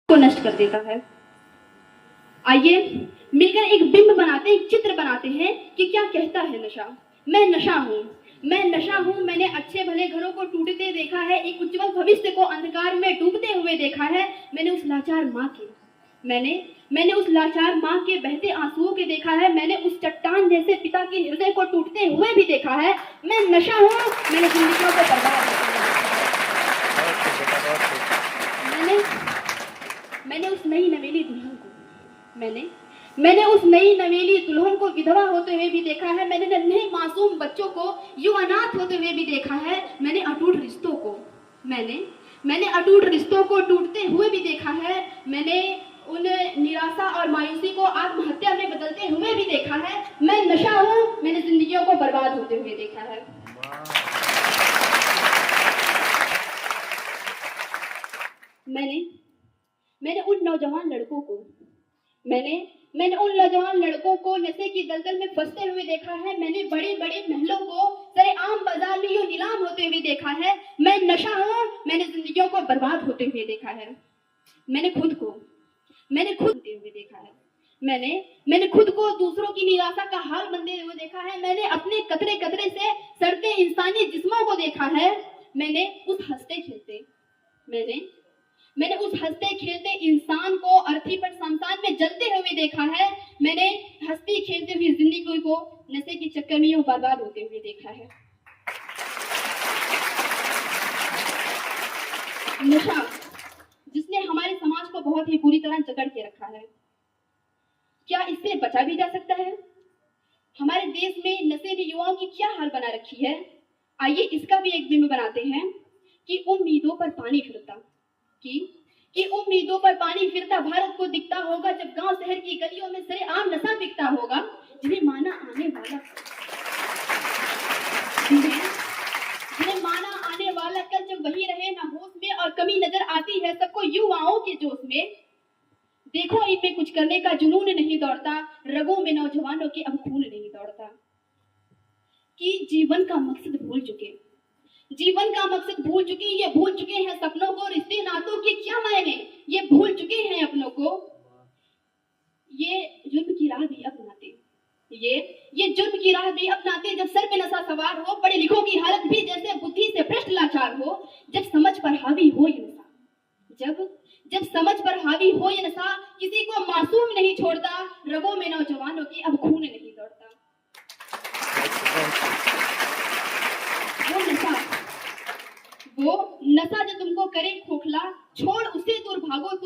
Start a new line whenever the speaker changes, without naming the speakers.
को नष्ट कर देता है। आइए मिलकर एक बिंब बनाते, एक चित्र बनाते हैं कि क्या कहता है नशा। मैं नशा हूँ, मैं नशा हूँ। मैंने अच्छे भले घरों को टूटते देखा है, एक उज्जवल भविष्य को अंधकार में डूबते हुए देखा है। मैंने उस लाचार माँ के मैंने उस लाचार माँ के बहते आंसुओं के देखा है। मैंने उस चट्टान जैसे पिता के हृदय को टूटते हुए भी देखा है। मैं नशा हूँ, मैंने जिंदगियों को बर्बाद मैंने उस नई नवेली दुल्हन को मैंने उस नई नवेली दुल्हन को विधवा होते हुए भी देखा है। मैंने नन्हे मासूम बच्चों को यूं अनाथ होते हुए भी देखा है। मैंने अटूट रिश्तों को टूटते हुए भी देखा है। मैंने उन निराशा और मायूसी को आत्महत्या में बदलते हुए भी देखा है। मैं नशा हूँ, मैंने जिंदगियों को बर्बाद होते हुए देखा है। मैंने उन नौजवान लड़कों को नशे की दलदल में फंसते हुए देखा है। मैंने बड़े बड़े महलों को सरेआम बाजार में यूं नीलाम होते हुए देखा है। मैं नशा हूँ, मैंने जिंदगियों को बर्बाद होते हुए देखा है। मैंने खुद होते हुए देखा है। मैंने खुद को दूसरों की निराशा का हाल बनते हुए देखा है। मैंने अपने कतरे कतरे से सड़ते इंसानी जिस्मों को देखा है। मैंने उस हंसते खेलते इंसान को अर्थी पर शमशान में जलते हुए देखा है। मैंने हंसती खेलते हुई जिंदगी को नशे के चक्कर में बर्बाद होते हुए देखा है। नशा जिसने हमारे समाज को बहुत ही बुरी तरह जकड़ के रखा है, क्या इससे बचा भी जा सकता है? हमारे देश में नशे ने युवाओं की क्या हाल बना रखी है। आइए इसका भी एक बिंब बनाते हैं कि उम्मीदों पर पानी फिरता भारत को दिखता होगा जब गांव शहर की गलियों में सरेआम नशा बिकता होगा। जिन्हें माना आने वाला कल जब वही रहे ना होश में और कमी नजर आती है सबको युवाओं के जोश में। देखो इनमें कुछ करने का जुनून नहीं दौड़ता, रगों में नौजवानों के अब खून नहीं दौड़ता। कि जीवन का मकसद भूल चुके, ये भूल चुके हैं सपनों को, रिश्ते नातों के क्या मायने ये भूल चुके हैं अपनों को। ये जुर्म की राह भी अपनाते जब सर पे नशा सवार हो। पढ़े लिखों की हालत भी जैसे बुद्धि से भ्रष्ट लाचार हो। जब समझ पर हावी हो ये नशा किसी को मासूम नहीं छोड़ता, रगों में नौजवानों की अब खून नहीं दौड़ता। वो नशा जो तुमको करे खोखला, छोड़ उसे दूर भागो।